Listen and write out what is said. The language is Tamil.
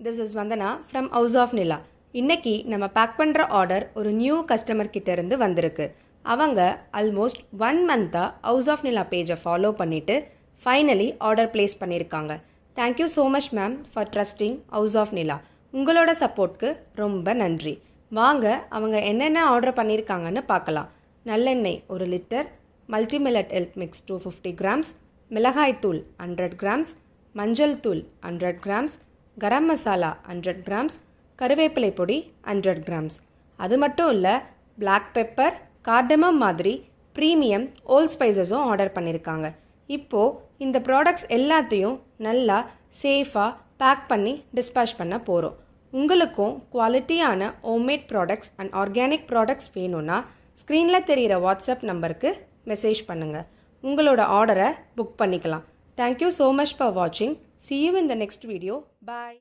this is Vandana from House of Nila. இன்னைக்கு நம்ம பேக் பண்ணுற ஆர்டர் ஒரு நியூ கஸ்டமர் கிட்ட இருந்து வந்திருக்கு. அவங்க ஆல்மோஸ்ட் 1 மந்த்தாக ஹவுஸ் ஆஃப் நிலா பேஜை ஃபாலோ பண்ணிட்டு ஃபைனலி ஆர்டர் பிளேஸ் பண்ணியிருக்காங்க. Thank you so much ma'am for trusting house of Nila. உங்களோட சப்போர்ட்க்கு ரொம்ப நன்றி. வாங்க அவங்க என்னென்ன ஆர்டர் பண்ணியிருக்காங்கன்னு பார்க்கலாம். நல்லெண்ணெய் 1 litre, multi millet health mix 250 grams, மிளகாய் தூள் 100 கிராம்ஸ், மஞ்சள் தூள் 100 கிராம்ஸ், கரம் மசாலா 100 கிராம்ஸ், கருவேப்பிலை பொடி 100 கிராம்ஸ். அது மட்டும் இல்லை, பிளாக் பெப்பர், கார்டமம் மாதிரி ப்ரீமியம் ஓல் ஸ்பைசஸும் ஆர்டர் பண்ணியிருக்காங்க. இப்போது இந்த ப்ராடக்ட்ஸ் எல்லாத்தையும் நல்லா சேஃபாக பேக் பண்ணி டிஸ்பேச் பண்ண போகிறோம். உங்களுக்கும் குவாலிட்டியான homemade products and organic products வேணும்னா ஸ்க்ரீனில் தெரிகிற வாட்ஸ்அப் நம்பருக்கு மெசேஜ் பண்ணுங்கள். உங்களோட ஆர்டரை புக் பண்ணிக்கலாம். Thank you so much for watching. See you in the next video. Bye.